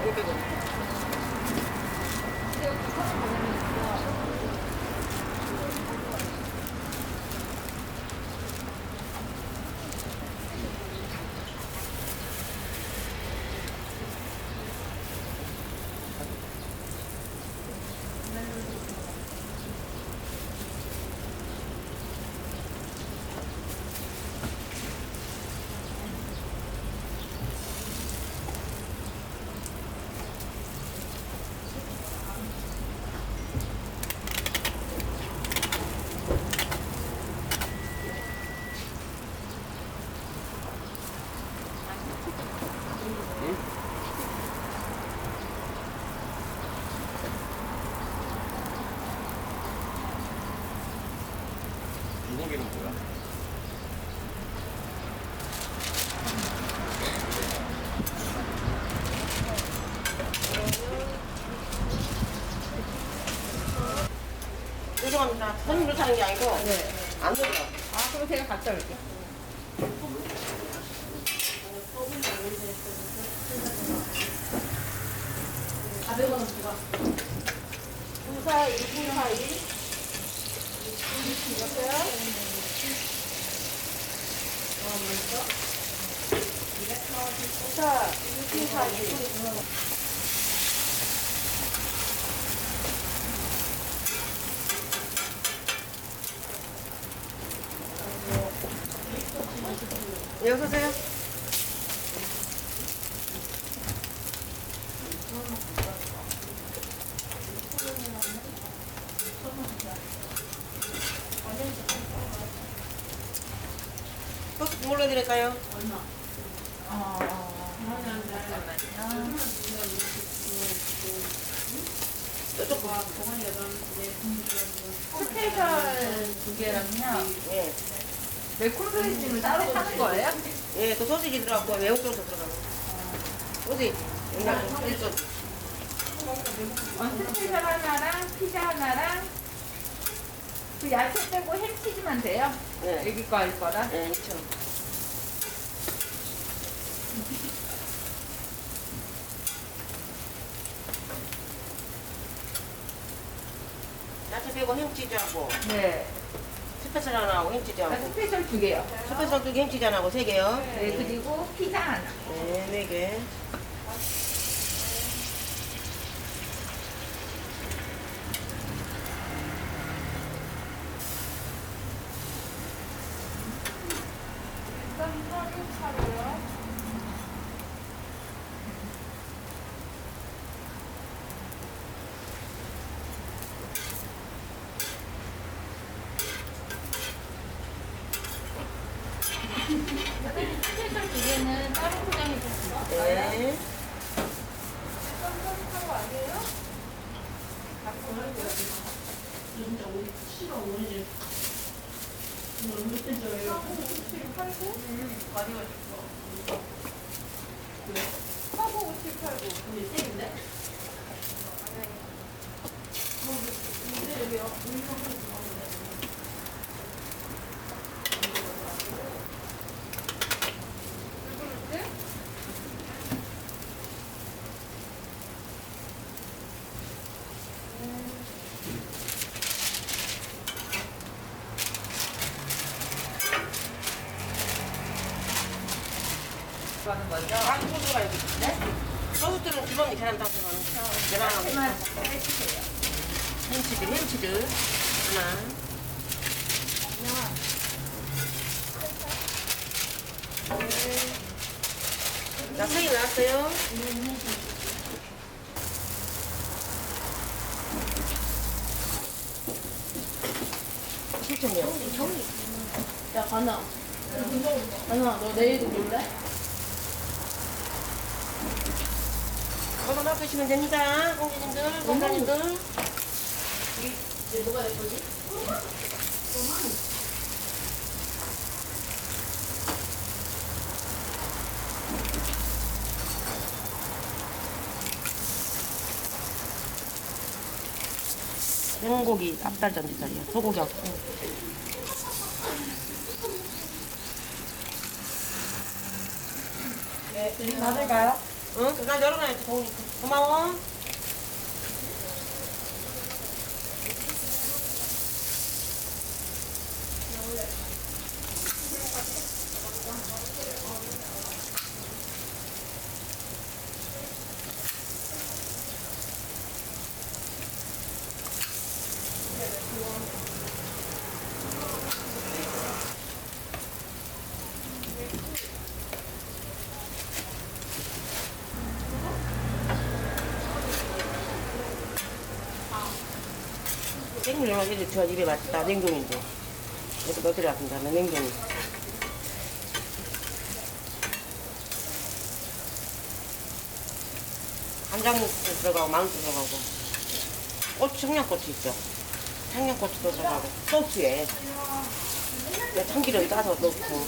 500원. 불고기는 뭐야? 죄송합니다. 손님으로 사는 게 아니고 네. 안 들어. 아, 그럼 제가 갖다 올게요. 부사 2분사이 여보세요? 부사 2분사이 여보세요? 소스 뭘로 드릴까요? 저쪽 스페셜 두 개랑요. 예, 매콤 소시지를 따로 사는 거예요? 예, 그 소시지 들어갔고 매운 소스 들어가고 소시지 영양 일소스 스페셜 하나랑 피자 하나랑 그 야채 빼고 햄치즈만 돼요? 네. 여기 거 할 거라? 예, 2,000원. 야채 빼고 햄치즈하고 네. 스페셜 하나하고 아, 햄치즈하고 스페셜 두 개요. 스페셜 2개 햄치즈 하나하고 3개요. 네, 그리고 피자 하나. 네, 4개. 스페셜 두 개는 따로 포장해 주세요. 네. 하는 거죠? 아, 소스가 이렇게. 네? 소스들은 주방에 계란 다 들어가는 계란 하나만 하나. 해주세요. 햄치즈 하나. 자, 3개 나왔어요. 실천이요. 야, 가나. 가나, 너 내일도 볼래? 먹어 드시면 됩니다. 공주님들, 공주님들. 이제 누가 낼 거지? 생고기 앞달 전지살이야. 소고기 없고. 네, 받을까요? 응? 나 열어놔야지, 더우니까. 고마워. 생물 영화 이제 저 입에 맞다. 냉동인데. 그래서 몇 개를 아낀다. 냉동이. 간장도 들어가고 마늘도 들어가고 고추 청양고추 있죠. 청양고추도 들어가고 소스에 참기름 따서 넣고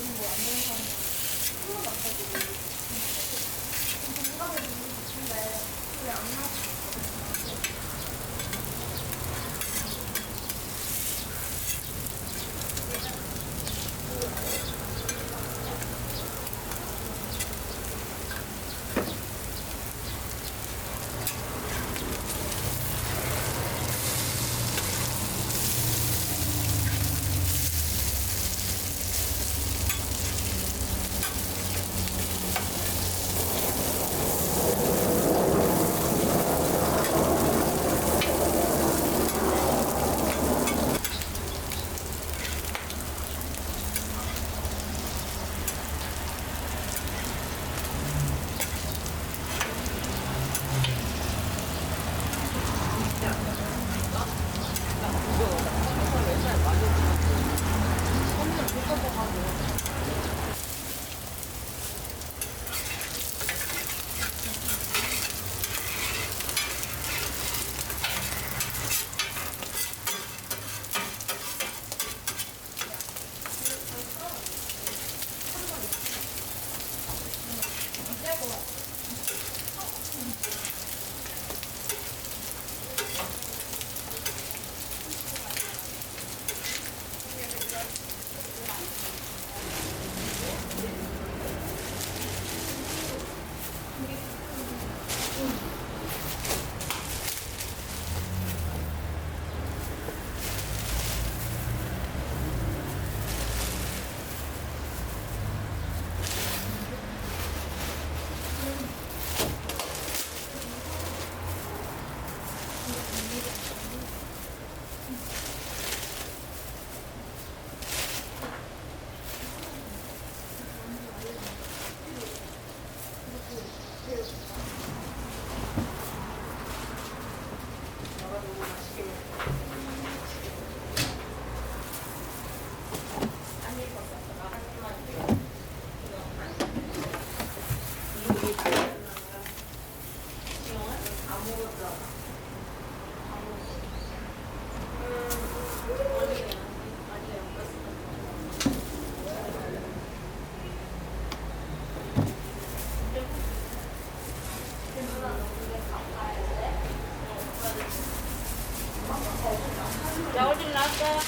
야, 어디 나왔어?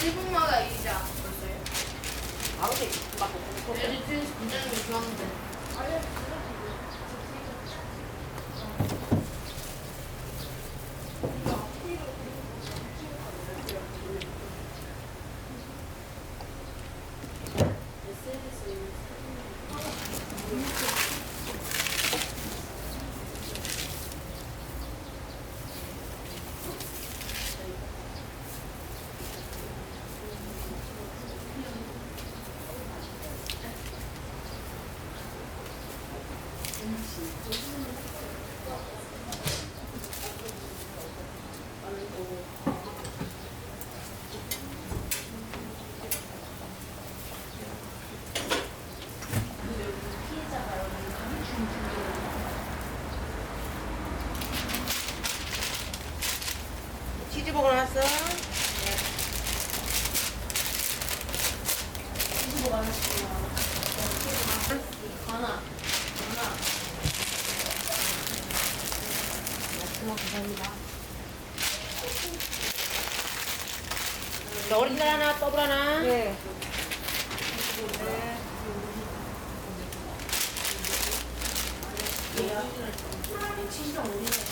1분마다 이자. 아버지, 막 애들 트윈스 분장인 게 좋았는데. 치즈버거 나왔어? 가나. 감사합니다. 자, 오리지널 하나, 더블 하나. 네. 네. 75이네.